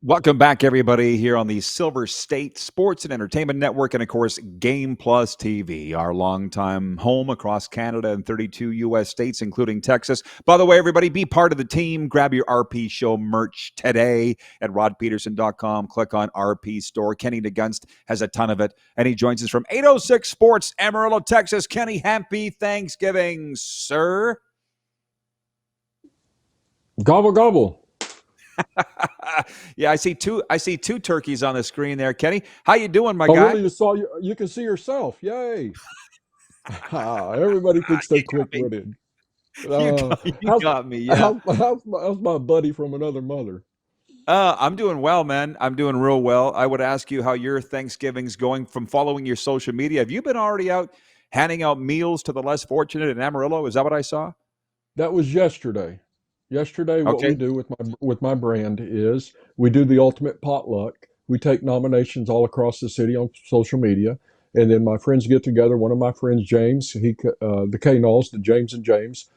Welcome back, everybody, here on the Silver State Sports and Entertainment Network, and of course, Game Plus TV, our longtime home across Canada and 32 U.S. states, including Texas. By the way, everybody, be part of the team. Grab your RP Show merch today at rodpeterson.com. Click on RP Store. Kenny Nagunst has a ton of it, and he joins us from 806 Sports, Amarillo, Texas. Kenny, happy Thanksgiving, sir. Gobble gobble. Yeah, I see two turkeys on the screen there, Kenny. How you doing, my Oh, guy? really? You can see yourself. Yay! Everybody thinks You they're got me. quick-witted. You Uh, got, you how's, got me. Yeah. how's my buddy from another mother? I'm doing well, man. I'm doing real well. I would ask you how your Thanksgiving's going from following your social media. Have you been already out handing out meals to the less fortunate in Amarillo? Is that what I saw? That was yesterday. Yesterday, what we Okay. do with my brand is we do the ultimate potluck. We take nominations all across the city on social media, and then my friends get together. One of my friends, James, the K Knowles, the James and James,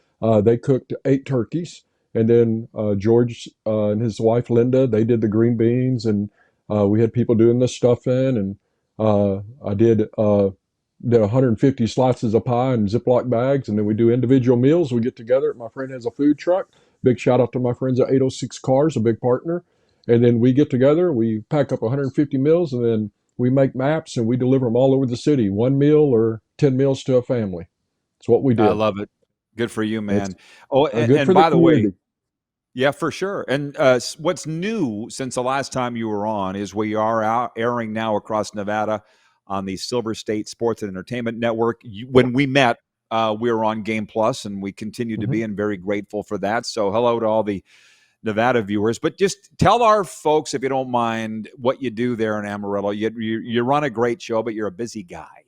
they cooked 8 turkeys, and then George and his wife Linda, they did the green beans, and we had people doing the stuffing, and I did 150 slices of pie in Ziploc bags, and then we do individual meals. We get together. My friend has a food truck. Big shout out to my friends at 806 Cars, a big partner. And then we get together, we pack up 150 meals, and then we make maps and we deliver them all over the city, 1 meal or 10 meals to a family. That's what we I did. love it. Good for you, It's man. Oh, and, good and for the by the way, community. yeah, for sure. And what's new since the last time you were on is we are out airing now across Nevada on the Silver State Sports and Entertainment Network. When we met, we were on Game Plus, and we continue to Mhm. be, and very grateful for that. So, hello to all the Nevada viewers. But just tell our folks, if you don't mind, what you do there in Amarillo. You run a great show, but you're a busy guy.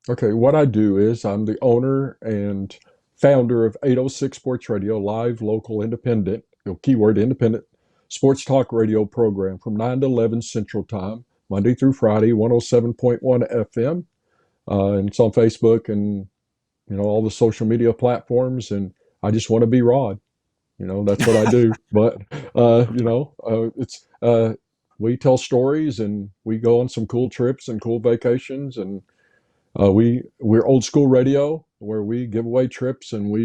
Okay, what I do is I'm the owner and founder of 806 Sports Radio, live, local, independent, keyword independent, sports talk radio program from 9 to 11 Central Time, Monday through Friday, 107.1 FM. And it's on Facebook and, all the social media platforms. And I just want to be Rod. That's what I do. But, we tell stories and we go on some cool trips and cool vacations, and we're old school radio where we give away trips, and we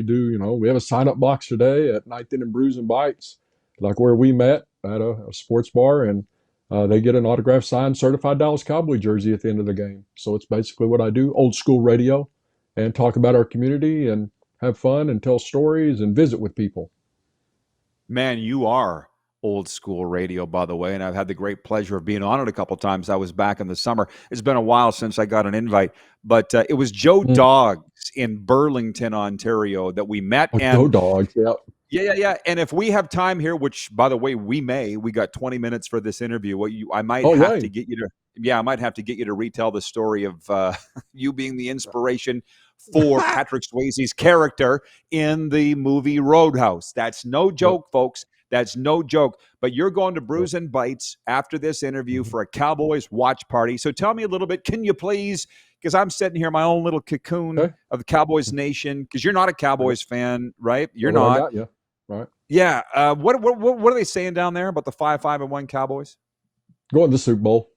have a sign up box today at Ninth and Brews and Bites, like where we met at a sports bar, and they get an autographed signed certified Dallas Cowboy jersey at the end of the game. So it's basically what I do, old school radio, and talk about our community and have fun and tell stories and visit with people. Man, you are old school radio, by the way, and I've had the great pleasure of being on it a couple times. I was back in the summer. It's been a while since I got an invite, but it was Joe Mm. Dogs in Burlington, Ontario, that we met. Oh, And go dogs. Yeah. yeah. And if we have time here, which by the way, we got 20 minutes for this interview. I might Oh, have to yay. get you to, I might have to get you to retell the story of you being the inspiration for Patrick Swayze's character in the movie Roadhouse. That's no Yep. joke, folks. That's no joke. But you're going to Yep. Brews and Bites after this interview Mhm. for a Cowboys watch party. So tell me a little bit, can you please, because I'm sitting here in my own little cocoon Okay. of the Cowboys Nation, because you're not a I got, Cowboys fan, right? You're but I not. got you. Right. Yeah. What are they saying down there about the 5-5-1 Cowboys? Going to the Super Bowl.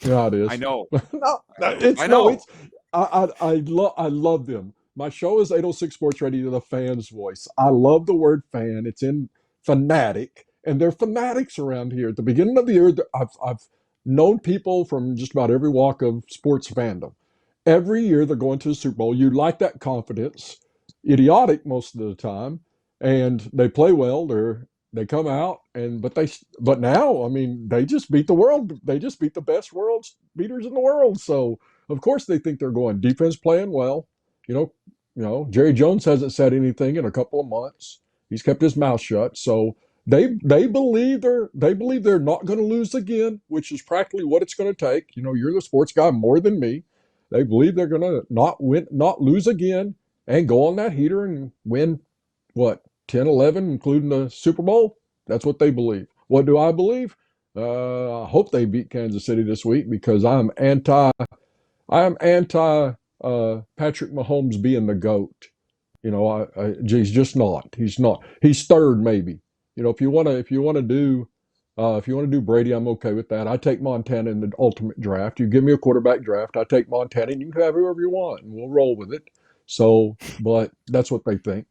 You know how it I is. know. No, I know. it's I love them. My show is 806 Sports Radio, the fan's voice. I love the word fan. It's in fanatic, and they're fanatics around here. At the beginning of the year, I've known people from just about every walk of sports fandom. Every year they're going to the Super Bowl. You like that confidence, idiotic most of the time, and they play well. They come out, but now, I mean, they just beat the world. They just beat the best world beaters in the world. So of course they think they're going. Defense playing well. You know, Jerry Jones hasn't said anything in a couple of months. He's kept his mouth shut. So they believe they're not going to lose again, which is practically what it's going to take. You're the sports guy more than me. They believe they're going to not lose again, and go on that heater and win what, 10, 11, including the Super Bowl. That's what they believe. What do I believe? I hope they beat Kansas City this week, because I'm anti Patrick Mahomes being the GOAT. He's just not. He's not. He's third, maybe. If you want to do If you want to do Brady, I'm okay with that. I take Montana in the ultimate draft. You give me a quarterback draft, I take Montana, and you can have whoever you want, and we'll roll with it. So, but that's what they think.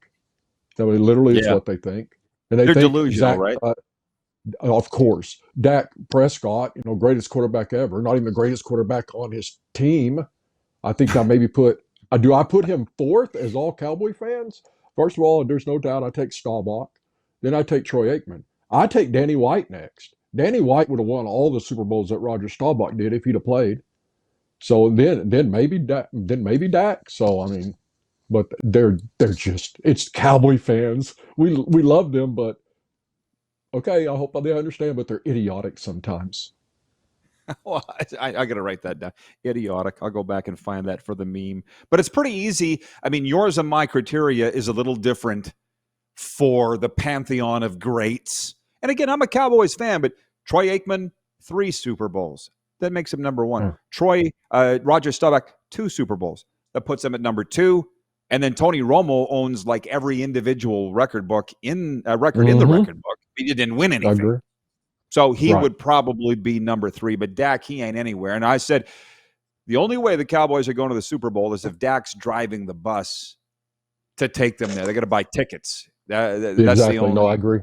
I mean, literally, it's Yeah. what they think, and they They're think delusional, Zach. right? Of course, Dak Prescott, greatest quarterback ever. Not even the greatest quarterback on his team. I think I maybe put. Do I put him fourth as all Cowboy fans? First of all, there's no doubt I take Staubach. Then I take Troy Aikman. I take Danny White next. Danny White would have won all the Super Bowls that Roger Staubach did if he'd have played. So then maybe Dak. So I mean, but they're just it's Cowboy fans. We love them, but okay, I hope they understand. But they're idiotic sometimes. Well, I got to write that down. Idiotic. I'll go back and find that for the meme. But it's pretty easy. I mean, yours and my criteria is a little different for the pantheon of greats. And again, I'm a Cowboys fan, but Troy Aikman, 3 Super Bowls. That makes him number 1. Uh, Roger Staubach, 2 Super Bowls. That puts him at number 2. And then Tony Romo owns like every individual record in the mm-hmm. record book. He didn't win I anything. agree. So he Right. would probably be number 3, but Dak, he ain't anywhere. And I said, the only way the Cowboys are going to the Super Bowl is if Dak's driving the bus to take them there. They got to buy tickets. That's Exactly. the only. No, I agree.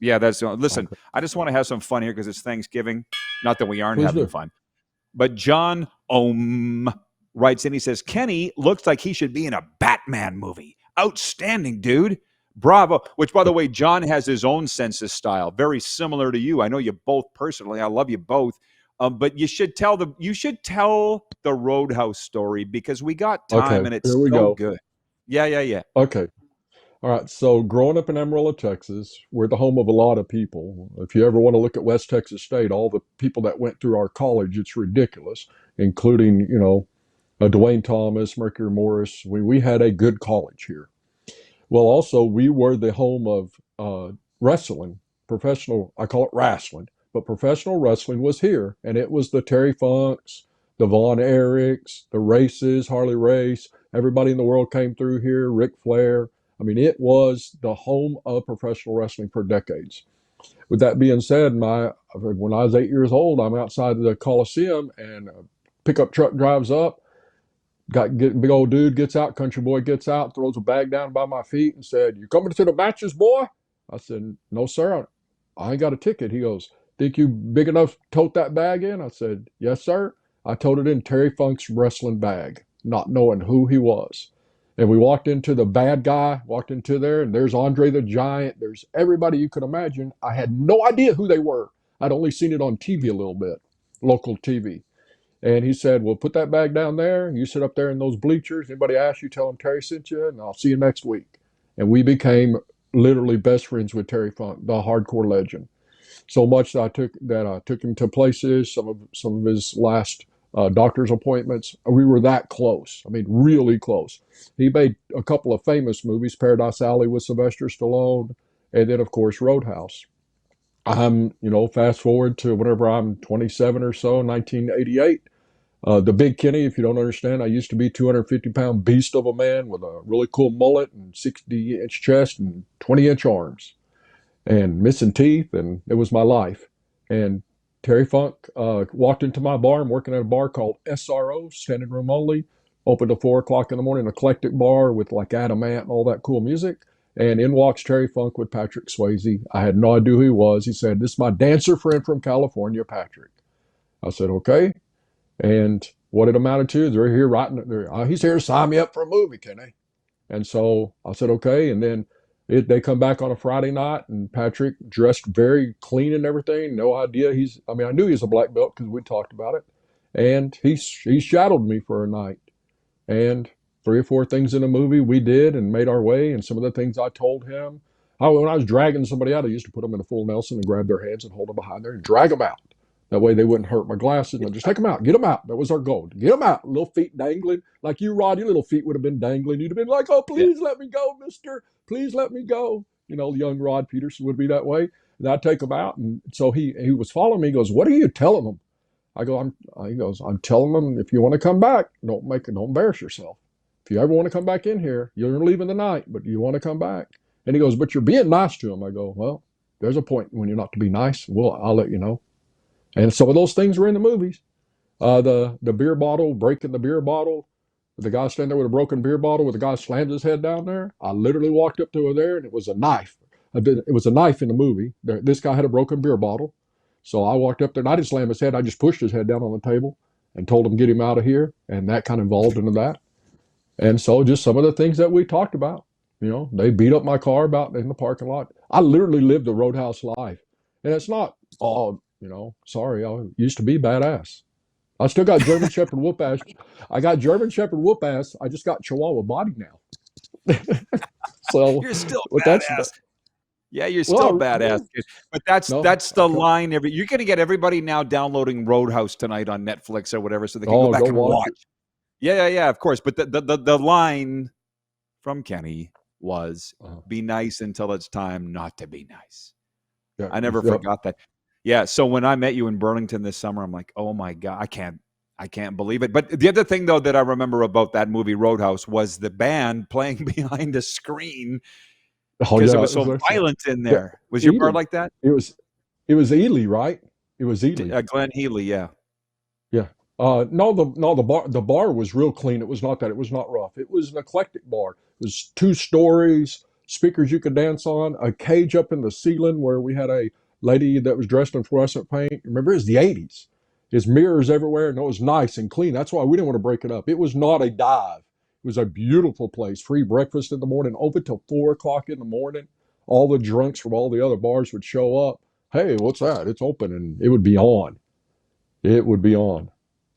Yeah, that's the only. Listen, Okay. I just want to have some fun here because it's Thanksgiving. Not that we aren't Please having do. fun. But John writes in, he says, Kenny looks like he should be in a Batman movie. Outstanding, dude. Bravo. Which, by the way, John has his own census style, very similar to you. I know you both personally. I love you both. But you should tell the Roadhouse story because we got time Okay. and Here it's we so go. good. Yeah. Okay. All right. So, growing up in Amarillo, Texas, we're the home of a lot of people. If you ever want to look at West Texas State, all the people that went through our college, it's ridiculous, including, Dwayne Thomas, Mercury Morris. We had a good college here. Well, also, we were the home of wrestling, professional, I call it wrestling, but professional wrestling was here. And it was the Terry Funks, the Von Erichs, the Races, Harley Race. Everybody in the world came through here, Ric Flair. I mean, it was the home of professional wrestling for decades. With that being said, when I was 8 years old, I'm outside the Coliseum and a pickup truck drives up. Big old dude gets out, country boy gets out, throws a bag down by my feet and said, "You coming to the matches, boy?" I said, "No, sir. I ain't got a ticket." He goes, "Think you big enough to tote that bag in?" I said, "Yes, sir." I toted it in Terry Funk's wrestling bag, not knowing who he was. And we walked into the bad guy, walked into there, and there's Andre the Giant. There's everybody you could imagine. I had no idea who they were. I'd only seen it on TV a little bit, local TV. And he said, "Well, put that bag down there. You sit up there in those bleachers. Anybody asks you, tell them Terry sent you, and I'll see you next week." And we became literally best friends with Terry Funk, the hardcore legend. So much that I took him to places, some of his last doctor's appointments. We were that close. I mean, really close. He made a couple of famous movies, Paradise Alley with Sylvester Stallone, and then of course Roadhouse. Fast forward to whenever I'm 27 or so, 1988. The Big Kenny, if you don't understand, I used to be 250-pound beast of a man with a really cool mullet and 60-inch chest and 20-inch arms and missing teeth, and it was my life. And Terry Funk walked into my bar. I'm working at a bar called SRO, standing room only, open till 4 o'clock in the morning, eclectic bar with like Adamant and all that cool music. And in walks Terry Funk with Patrick Swayze. I had no idea who he was. He said, "This is my dancer friend from California, Patrick." I said, "Okay." And what it amounted to is they're here writing. He's here to sign me up for a movie, Kenny. And so I said, okay. And then they come back on a Friday night, and Patrick dressed very clean and everything. No idea I knew he was a black belt because we talked about it. And he shadowed me for a night. And 3 or 4 things in the movie we did and made our way. And some of the things I told him. When I was dragging somebody out, I used to put them in a full Nelson and grab their hands and hold them behind there and drag them out. That way they wouldn't hurt my glasses. And I'd just take them out, get them out. That was our goal. Get them out. Little feet dangling. Like you, Rod, your little feet would have been dangling. You'd have been like, "Oh, Yeah. please let me go, mister. Please let me go." Young Rod Pedersen would be that way. And I'd take them out. And so he was following me. He goes, "What are you telling them?" I go, he goes, "I'm telling them if you want to come back, don't embarrass yourself. If you ever want to come back in here, you're leaving the night, but you want to come back." And he goes, "But you're being nice to him." I go, "Well, there's a point when you're not to be nice. Well, I'll let you know. And some of those things were in the movies. The beer bottle, breaking the beer bottle, the guy standing there with a broken beer bottle, with the guy slams his head down there. I literally walked up to her there, and it was a knife. It was a knife in the movie. This guy had a broken beer bottle, so I walked up there, and I didn't slam his head. I just pushed his head down on the table and told him get him out of here, and that kind of involved into that. And so just some of the things that we talked about. They beat up my car about in the parking lot. I literally lived the Roadhouse life, and it's not all. Sorry, I used to be badass. I still got German Shepherd whoop ass. I got German Shepherd whoop ass. I just got Chihuahua body now. So, You're still but that's badass. Yeah, you're still well, badass, kid. But that's no. the line. You're going to get everybody now downloading Roadhouse tonight on Netflix or whatever, so they can go back and watch. Yeah, of course. But the line from Kenny was, "Be nice until it's time not to be nice." Yeah, I never forgot that. Yeah. So when I met you in Burlington this summer, I'm like, oh my God, I can't believe it. But the other thing though that I remember about that movie Roadhouse was the band playing behind a screen because it was so violent in there. Was your bar like that? It was Ely, right? It was Ely. Glenn Healy, yeah. Yeah. No, the bar was real clean. It was not that. It was not rough. It was an eclectic bar. It was 2 stories, speakers you could dance on, a cage up in the ceiling where we had a lady that was dressed in fluorescent paint. Remember, it was the 80s. There's mirrors everywhere, and it was nice and clean. That's why we didn't want to break it up. It was not a dive. It was a beautiful place. Free breakfast in the morning, open till 4 o'clock in the morning. All the drunks from all the other bars would show up. Hey, what's that? It's open, and it would be on. It would be on.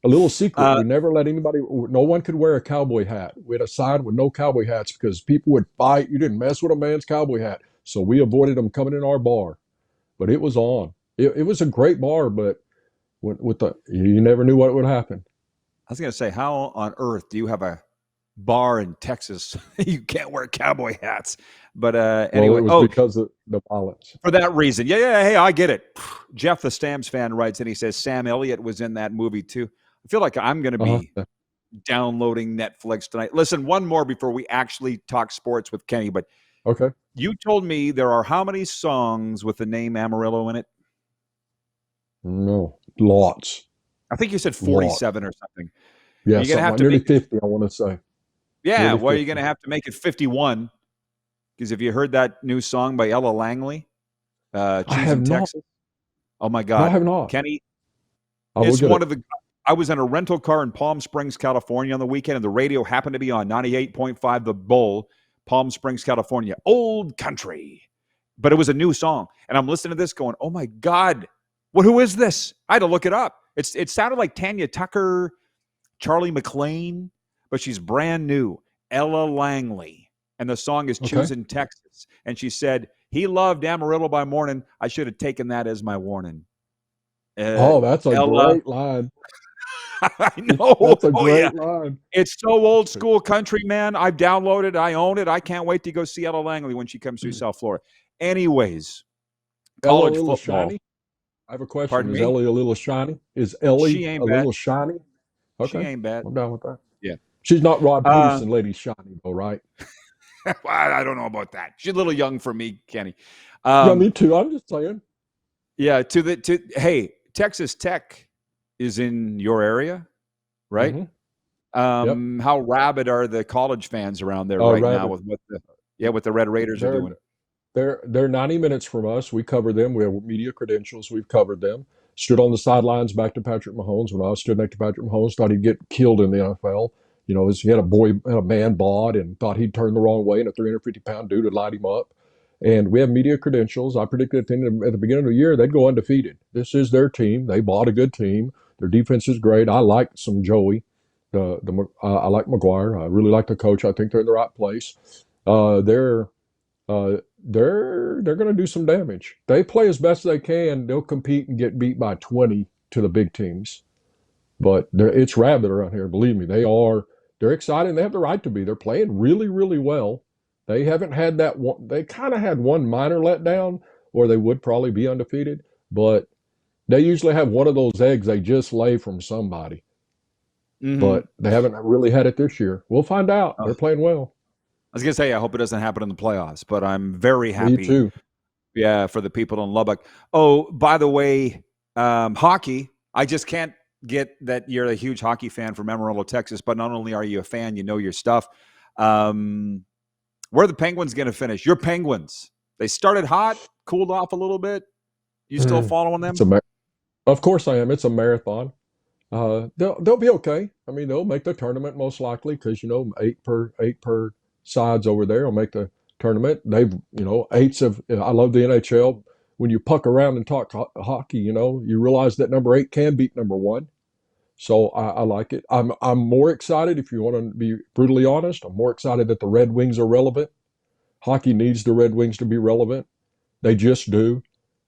A little secret, we never let anybody, no one could wear a cowboy hat. We had a sign with no cowboy hats because people would fight. You didn't mess with a man's cowboy hat. So we avoided them coming in our bar. But it was on. It was a great bar, but you never knew what would happen. I was going to say, how on earth do you have a bar in Texas? You can't wear cowboy hats. But anyway. Well, it was because of the violence. For that reason. Yeah. Hey, I get it. Jeff, the Stamps fan, writes in. He says, Sam Elliott was in that movie too. I feel like I'm going to be downloading Netflix tonight. Listen, one more before we actually talk sports with Kenny. But okay, you told me there are how many songs with the name Amarillo in it? No, lots. I think you said 47 or something. Yeah, you're gonna have to nearly 50, I want to say. Yeah, well, you're going to have to make it 51. Because if you heard that new song by Ella Langley, Cheese in Texas. Oh, my God. No, I have not. Kenny, it's one of the... I was in a rental car in Palm Springs, California on the weekend, and the radio happened to be on 98.5 The Bull, Palm Springs, California. Old country. But it was a new song. And I'm listening to this going, oh, my God. Who is this? I had to look it up. It sounded like Tanya Tucker, Charlie McLean, but she's brand new. Ella Langley. And the song is Choosing Texas. And she said, he loved Amarillo by morning. I should have taken that as my warning. That's a great line. I know. That's a great line. It's so old school country, man. I've downloaded it. I own it. I can't wait to go see Ella Langley when she comes through South Florida. Anyways, college football. Shiny? I have a question. Pardon is me? Ellie a little shiny? Is Ellie little shiny? Okay. She ain't bad. I'm down with that. Yeah. She's not Rod Peterson, Lady Shiny, though, right? I don't know about that. She's a little young for me, Kenny. Yeah, me too. I'm just saying. Yeah. Hey, Texas Tech is in your area, right? Mm-hmm. How rabid are the college fans around there now with what the Red Raiders are doing? They're 90 minutes from us. We cover them. We have media credentials. We've covered them. Stood on the sidelines back to Patrick Mahomes when I was stood next to Patrick Mahomes. Thought he'd get killed in the NFL. He had a man bod and thought he'd turn the wrong way, and a 350-pound dude would light him up. And we have media credentials. I predicted at the beginning of the year they'd go undefeated. This is their team. They bought a good team. Their defense is great. I like some Joey. I like McGuire. I really like the coach. I think they're in the right place. They're going to do some damage. They play as best they can. They'll compete and get beat by 20 to the big teams. But it's rabid around here. Believe me, they're excited. And they have the right to be. They're playing really, really well. They haven't had that one. They kind of had one minor letdown, or they would probably be undefeated. But they usually have one of those eggs they just lay from somebody. Mm-hmm. But they haven't really had it this year. We'll find out. They're playing well. I was going to say, I hope it doesn't happen in the playoffs, but I'm very happy. Me too. Yeah, for the people in Lubbock. Oh, by the way, hockey. I just can't get that you're a huge hockey fan from Amarillo, Texas. But not only are you a fan, you know your stuff. Um, where are the Penguins going to finish? Your Penguins. They started hot, cooled off a little bit. You still following It's them? a of course I am. It's a marathon. They'll be okay. I mean, they'll make the tournament most likely because eight per sides over there will make the tournament. They've eights of. I love the NHL. When you puck around and talk hockey, you realize that number eight can beat number one. So I like it. I'm more excited. If you want to be brutally honest, I'm more excited that the Red Wings are relevant. Hockey needs the Red Wings to be relevant. They just do.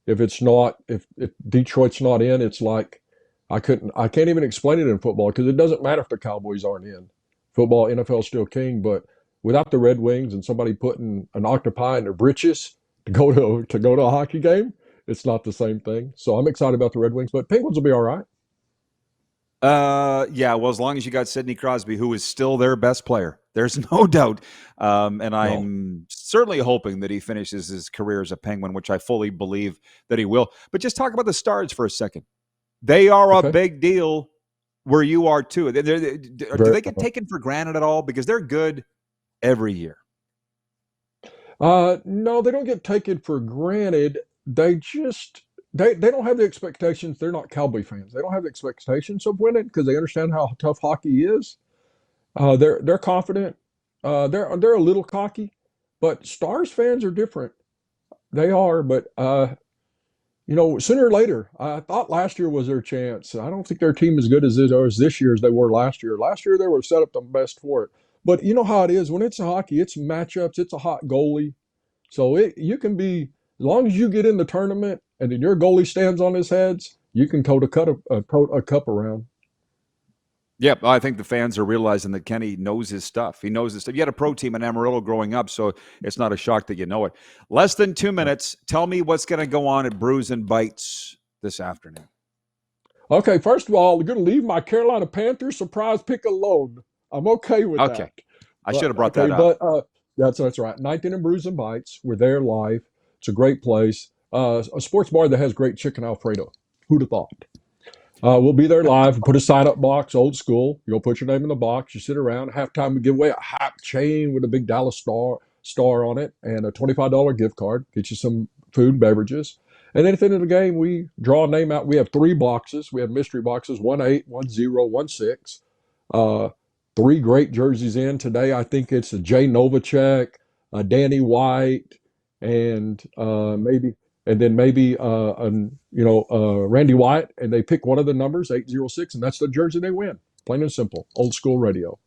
If it's not, if Detroit's not in, it's like I can't even explain it in football because it doesn't matter if the Cowboys aren't in. Football, NFL still king, but without the Red Wings and somebody putting an octopi in their britches to go to a hockey game, it's not the same thing. So I'm excited about the Red Wings, but Penguins will be all right. Yeah. Well, as long as you got Sidney Crosby, who is still their best player, there's no doubt. And No, I'm certainly hoping that he finishes his career as a Penguin, which I fully believe that he will. But just talk about the Stars for a second. They are a okay, big deal where you are too. Do very. they get taken for granted at all? Because they're good every year. No, they don't get taken for granted. They don't have the expectations. They're not Cowboy fans. They don't have the expectations of winning because they understand how tough hockey is. They're confident. They're a little cocky, but Stars fans are different. They are, but sooner or later, I thought last year was their chance. I don't think their team is as good as this year as they were last year. Last year they were set up the best for it. But you know how it is when it's hockey. It's matchups. It's a hot goalie. So you can be as long as you get in the tournament and then your goalie stands on his heads, you can tote a cup around. Yep, I think the fans are realizing that Kenny knows his stuff. He knows his stuff. You had a pro team in Amarillo growing up, so it's not a shock that you know it. Less than 2 minutes. Tell me what's going to go on at Brews and Bites this afternoon. Okay, first of all, I'm going to leave my Carolina Panthers surprise pick alone. I'm okay with Okay, that. I should But have brought okay, that up. but that's right. 19 and Brews and Bites. We're there live. It's a great place. A sports bar that has great chicken Alfredo. Who'd have thought? We'll be there live. Put a sign up box, old school. You'll put your name in the box. You sit around. Halftime, we give away a hat chain with a big Dallas star on it and a $25 gift card. Get you some food and beverages. And then at the end of the game, we draw a name out. We have three boxes. We have mystery boxes 1-8, 1-0, 1-6. Uh, three great jerseys in today. I think it's a Jay Novacek, a Danny White, and maybe Randy White, and they pick one of the numbers 806, and that's the jersey they win. Plain and simple, old school radio.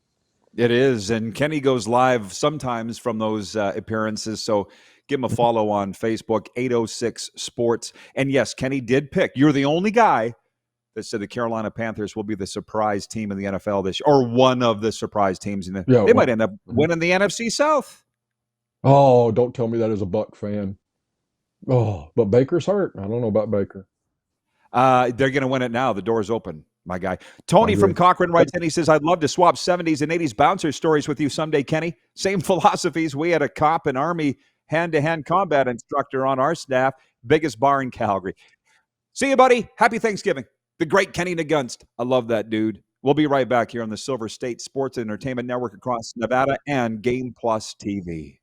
It is, and Kenny goes live sometimes from those appearances. So give him a follow on Facebook, 806 Sports. And yes, Kenny did pick. You're the only guy that said the Carolina Panthers will be the surprise team in the NFL this year, or one of the surprise teams in the. Yeah. They might Well, end up winning the NFC South. oh, don't tell me that as a Buck fan. Oh, but Baker's hurt. I don't know about Baker. They're going to win it now. The door's open, my guy. I Tony from agree. Cochrane writes in. He says, I'd love to swap 70s and 80s bouncer stories with you someday, Kenny. Same philosophies. We had a cop and Army hand-to-hand combat instructor on our staff. Biggest bar in Calgary. See you, buddy. Happy Thanksgiving. The great Kenny Nagunst. I love that dude. We'll be right back here on the Silver State Sports and Entertainment Network across Nevada and Game Plus TV.